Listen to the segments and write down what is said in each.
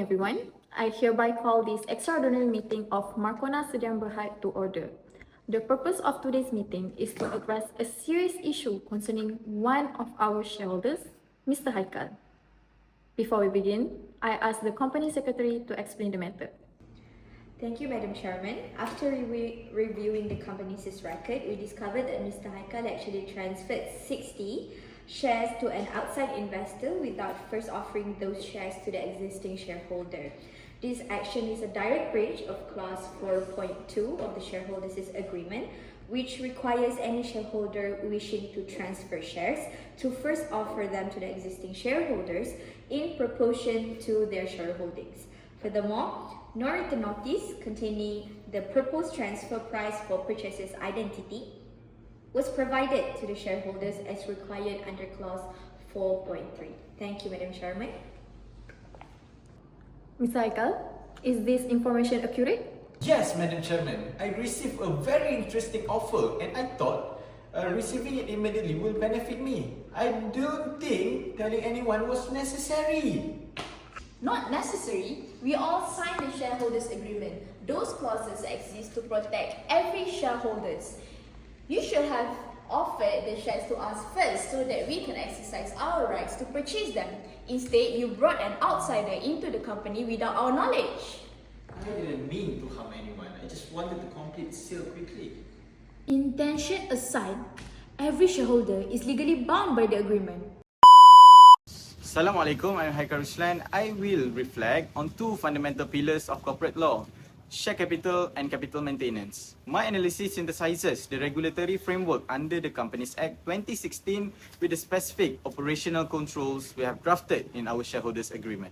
everyone. I hereby call this extraordinary meeting of Markona Sdn Bhd to order. The purpose of today's meeting is to address a serious issue concerning one of our shareholders, Mr. Haikal. Before we begin, I ask the company secretary to explain the matter. Thank you, Madam Chairman. After reviewing the company's record, we discovered that Mr. Haikal actually transferred 60 shares to an outside investor without first offering those shares to the existing shareholder. This action is a direct breach of clause 4.2 of the shareholders' agreement, which requires any shareholder wishing to transfer shares to first offer them to the existing shareholders in proportion to their shareholdings. Furthermore, no written notice containing the proposed transfer price for purchaser's identity was provided to the shareholders as required under clause 4.3. Thank you, Madam Chairman. Mr. Haikal, is this information accurate? Yes, Madam Chairman. I received a very interesting offer and I thought receiving it immediately will benefit me. I don't think telling anyone was necessary. Not necessary. We all signed the shareholders agreement. Those clauses exist to protect every shareholders. You should have offered the shares to us first so that we can exercise our rights to purchase them. Instead, you brought an outsider into the company without our knowledge. I didn't mean to harm anyone. I just wanted to complete the sale quickly. Intention aside, every shareholder is legally bound by the agreement. Assalamualaikum, I'm Haikal Ruslan. I will reflect on two fundamental pillars of corporate law: share capital and capital maintenance. My analysis synthesizes the regulatory framework under the Companies Act 2016 with the specific operational controls we have drafted in our shareholders agreement.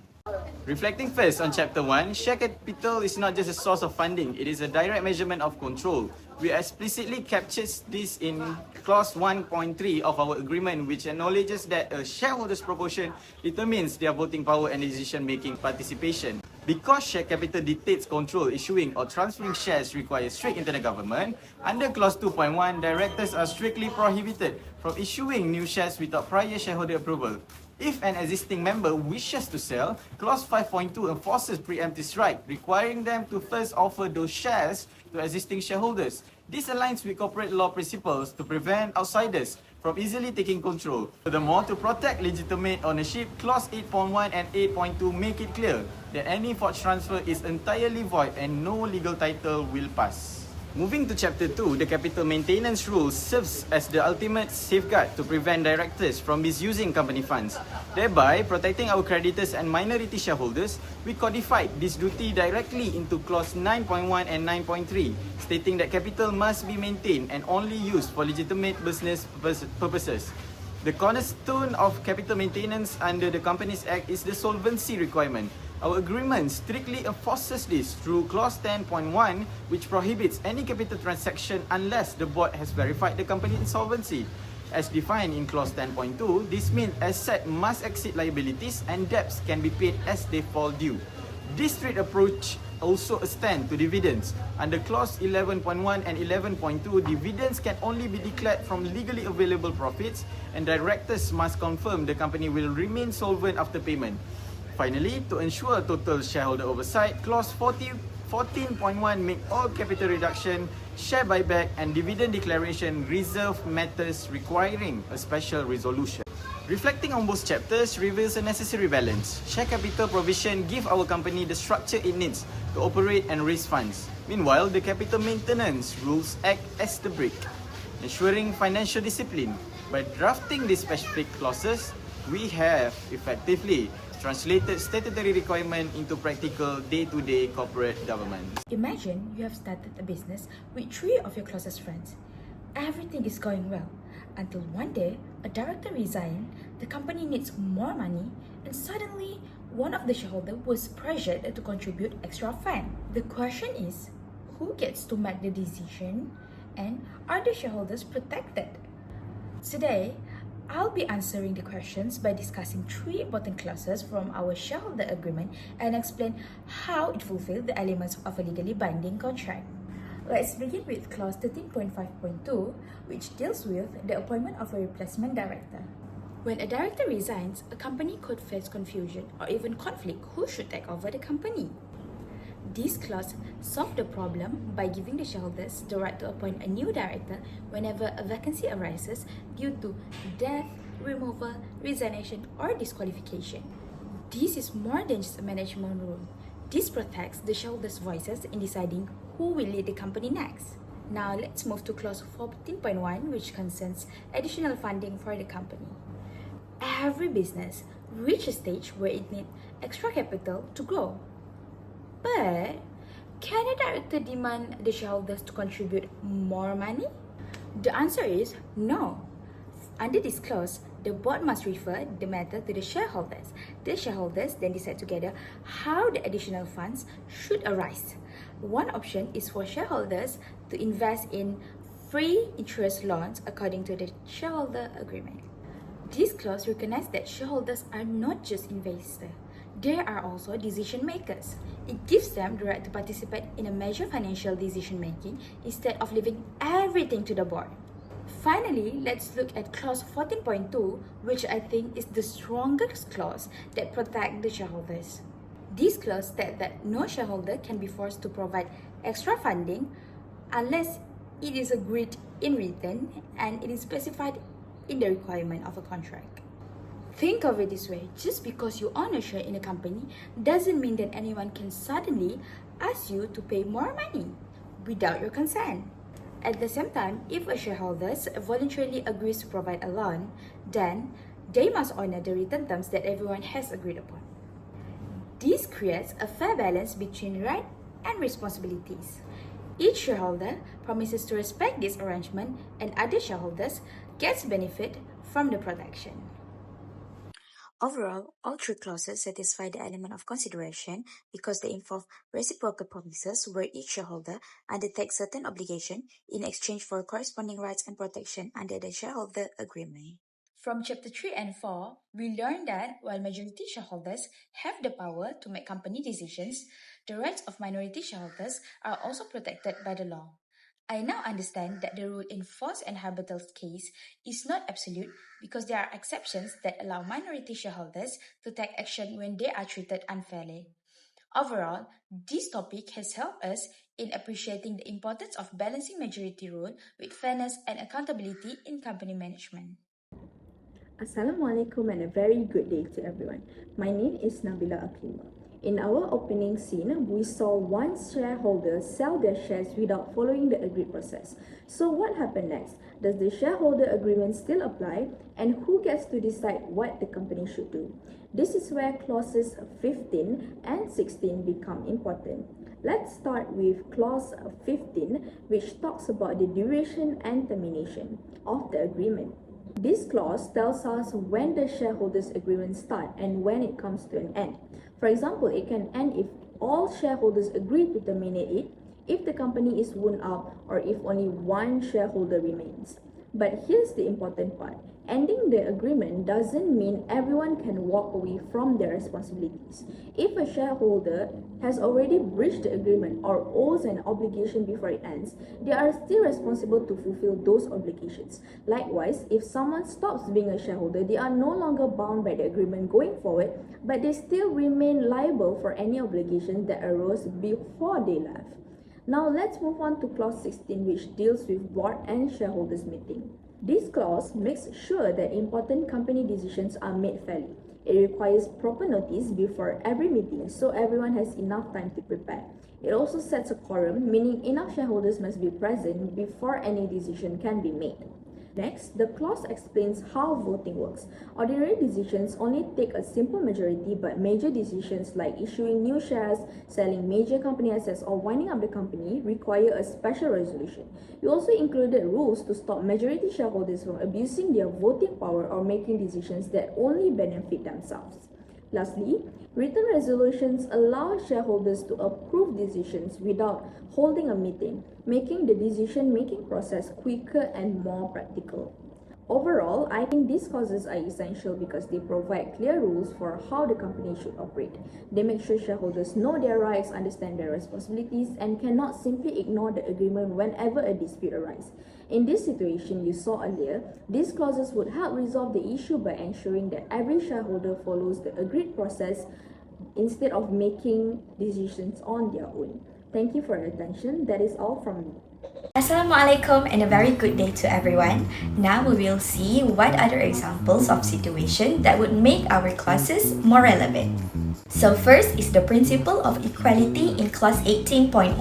Reflecting first on Chapter 1, share capital is not just a source of funding, it is a direct measurement of control. We explicitly captures this in Clause 1.3 of our agreement, which acknowledges that a shareholder's proportion determines their voting power and decision-making participation. Because share capital dictates control, issuing or transferring shares requires strict internal government, under Clause 2.1, directors are strictly prohibited from issuing new shares without prior shareholder approval. If an existing member wishes to sell, Clause 5.2 enforces preemptive right, requiring them to first offer those shares to existing shareholders. This aligns with corporate law principles to prevent outsiders from easily taking control. Furthermore, to protect legitimate ownership, Clause 8.1 and 8.2 make it clear that any forged transfer is entirely void and no legal title will pass. Moving to Chapter 2, the capital maintenance rule serves as the ultimate safeguard to prevent directors from misusing company funds. Thereby, protecting our creditors and minority shareholders, we codified this duty directly into Clause 9.1 and 9.3, stating that capital must be maintained and only used for legitimate business purposes. The cornerstone of capital maintenance under the Companies Act is the solvency requirement. Our agreement strictly enforces this through Clause 10.1, which prohibits any capital transaction unless the board has verified the company's insolvency. As defined in Clause 10.2, this means assets must exceed liabilities and debts can be paid as they fall due. This strict approach also extends to dividends. Under Clause 11.1 and 11.2, dividends can only be declared from legally available profits, and directors must confirm the company will remain solvent after payment. Finally, to ensure total shareholder oversight, Clause 14.1 make all capital reduction, share buyback and dividend declaration reserve matters requiring a special resolution. Reflecting on both chapters reveals a necessary balance. Share capital provision give our company the structure it needs to operate and raise funds. Meanwhile, the capital maintenance rules act as the brake, ensuring financial discipline. By drafting these specific clauses, we have effectively translated statutory requirement into practical day-to-day corporate governance. Imagine you have started a business with 3 of your closest friends. Everything is going well until one day a director resigned, the company needs more money, and suddenly one of the shareholders was pressured to contribute extra fund. The question is, who gets to make the decision and are the shareholders protected? Today, I'll be answering the questions by discussing 3 important clauses from our shareholder agreement and explain how it fulfills the elements of a legally binding contract. Let's begin with Clause 13.5.2, which deals with the appointment of a replacement director. When a director resigns, a company could face confusion or even conflict who should take over the company. This clause solved the problem by giving the shareholders the right to appoint a new director whenever a vacancy arises due to death, removal, resignation, or disqualification. This is more than just a management rule. This protects the shareholders' voices in deciding who will lead the company next. Now let's move to clause 14.1, which concerns additional funding for the company. Every business reaches a stage where it needs extra capital to grow. But can a director demand the shareholders to contribute more money? The answer is no. Under this clause, the board must refer the matter to the shareholders. The shareholders then decide together how the additional funds should arise. One option is for shareholders to invest in free interest loans according to the shareholder agreement. This clause recognizes that shareholders are not just investors. They are also decision makers. It gives them the right to participate in a major financial decision making instead of leaving everything to the board. Finally, let's look at clause 14.2, which I think is the strongest clause that protects the shareholders. This clause states that no shareholder can be forced to provide extra funding unless it is agreed in written and it is specified in the requirement of a contract. Think of it this way, just because you own a share in a company doesn't mean that anyone can suddenly ask you to pay more money without your consent. At the same time, if a shareholder voluntarily agrees to provide a loan, then they must honor the written terms that everyone has agreed upon. This creates a fair balance between right and responsibilities. Each shareholder promises to respect this arrangement and other shareholders gets benefit from the protection. Overall, all three clauses satisfy the element of consideration because they involve reciprocal promises where each shareholder undertakes certain obligation in exchange for corresponding rights and protection under the shareholder agreement. From Chapter 3 and 4, we learned that while majority shareholders have the power to make company decisions, the rights of minority shareholders are also protected by the law. I now understand that the rule in Voce and Habertel's case is not absolute because there are exceptions that allow minority shareholders to take action when they are treated unfairly. Overall, this topic has helped us in appreciating the importance of balancing majority rule with fairness and accountability in company management. Assalamualaikum and a very good day to everyone. My name is NABILAH. In our opening scene, we saw one shareholder sell their shares without following the agreed process. So what happened next? Does the shareholder agreement still apply? And who gets to decide what the company should do? This is where clauses 15 and 16 become important. Let's start with clause 15, which talks about the duration and termination of the agreement. This clause tells us when the shareholders' agreement starts and when it comes to an end. For example, it can end if all shareholders agree to terminate it, if the company is wound out, or if only one shareholder remains. But here's the important part. Ending the agreement doesn't mean everyone can walk away from their responsibilities. If a shareholder has already breached the agreement or owes an obligation before it ends, they are still responsible to fulfill those obligations. Likewise, if someone stops being a shareholder, they are no longer bound by the agreement going forward, but they still remain liable for any obligations that arose before they left. Now let's move on to clause 16, which deals with board and shareholders meeting. This clause makes sure that important company decisions are made fairly. It requires proper notice before every meeting so everyone has enough time to prepare. It also sets a quorum, meaning enough shareholders must be present before any decision can be made. Next, the clause explains how voting works. Ordinary decisions only take a simple majority, but major decisions like issuing new shares, selling major company assets, or winding up the company require a special resolution. We also included rules to stop majority shareholders from abusing their voting power or making decisions that only benefit themselves. Lastly, written resolutions allow shareholders to approve decisions without holding a meeting, making the decision-making process quicker and more practical. Overall, I think these clauses are essential because they provide clear rules for how the company should operate. They make sure shareholders know their rights, understand their responsibilities, and cannot simply ignore the agreement whenever a dispute arises. In this situation you saw earlier, these clauses would help resolve the issue by ensuring that every shareholder follows the agreed process instead of making decisions on their own. Thank you for your attention. That is all from me. Assalamualaikum and a very good day to everyone. Now we will see what other examples of situation that would make our clauses more relevant. So first is the principle of equality in clause 18.1.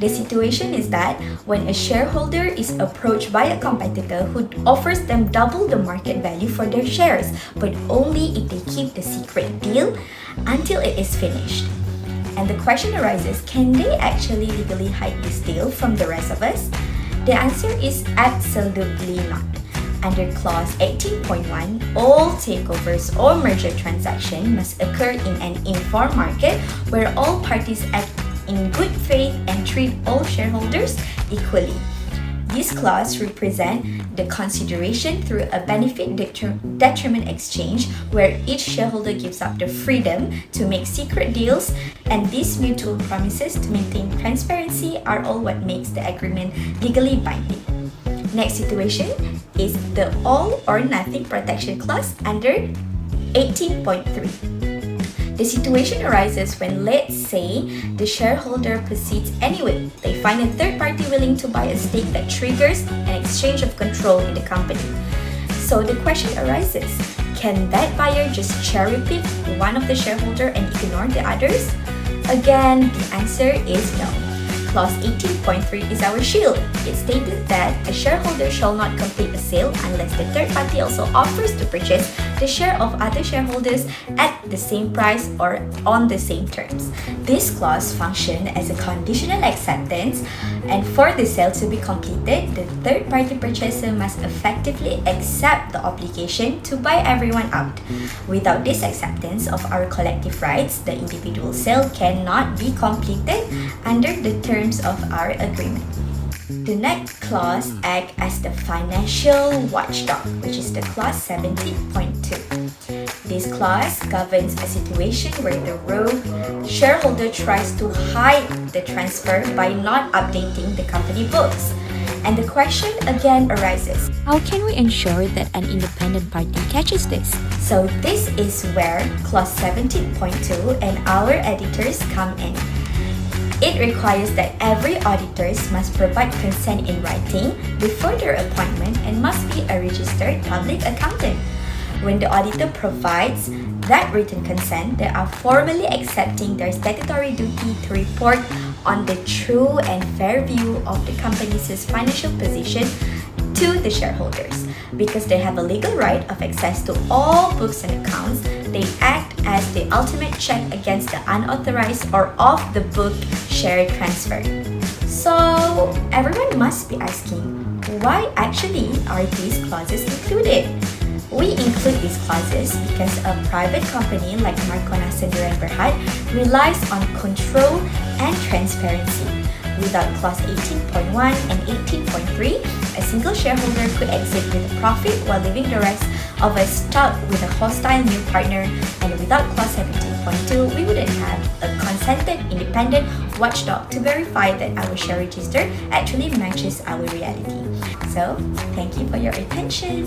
The situation is that when a shareholder is approached by a competitor who offers them double the market value for their shares, but only if they keep the secret deal until it is finished. And the question arises, can they actually legally hide this deal from the rest of us? The answer is absolutely not. Under clause 18.1, all takeovers or merger transaction must occur in an informed market where all parties act in good faith and treat all shareholders equally. This clause represents the consideration through a benefit detriment exchange where each shareholder gives up the freedom to make secret deals, and these mutual promises to maintain transparency are all what makes the agreement legally binding. Next situation is the all or nothing protection clause under 18.3. The situation arises when, let's say, the shareholder proceeds anyway. They find a third party willing to buy a stake that triggers an exchange of control in the company. So the question arises, can that buyer just cherry pick one of the shareholder and ignore the others? Again, the answer is no. Clause 18.3 is our shield. It stated that a shareholder shall not complete a sale unless the third party also offers to purchase the share of other shareholders at the same price or on the same terms. This clause functions as a conditional acceptance, and for the sale to be completed, the third party purchaser must effectively accept the obligation to buy everyone out. Without this acceptance of our collective rights, the individual sale cannot be completed under the terms of our agreement. The next clause acts as the financial watchdog, which is the clause 17.2. This clause governs a situation where the rogue shareholder tries to hide the transfer by not updating the company books. And the question again arises, How can we ensure that an independent party catches this? so this is where clause 17.2 and our editors come in. It requires that every auditors must provide consent in writing before their appointment and must be a registered public accountant. When the auditor provides that written consent, they are formally accepting their statutory duty to report on the true and fair view of the company's financial position to the shareholders. Because they have a legal right of access to all books and accounts, they act as the ultimate check against the unauthorized or off-the-book share transfer. So, everyone must be asking, why actually are these clauses included? We include these clauses because a private company like Markona Sendirian Berhad relies on control and transparency. Without clause 18.1 and 18.3, a single shareholder could exit with a profit while leaving the rest of us stuck with a hostile new partner, and without clause 17.2, we wouldn't have a consented independent watchdog to verify that our share register actually matches our reality. So, thank you for your attention.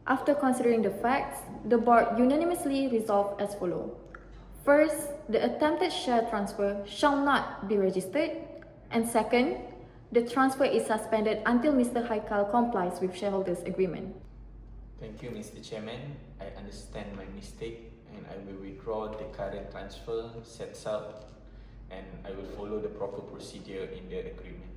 After considering the facts, the board unanimously resolved as follows. First, the attempted share transfer shall not be registered. And second, the transfer is suspended until Mr. Haikal complies with shareholders' agreement. Thank you, Mr. Chairman. I understand my mistake and I will withdraw the current transfer sets out and I will follow the proper procedure in the agreement.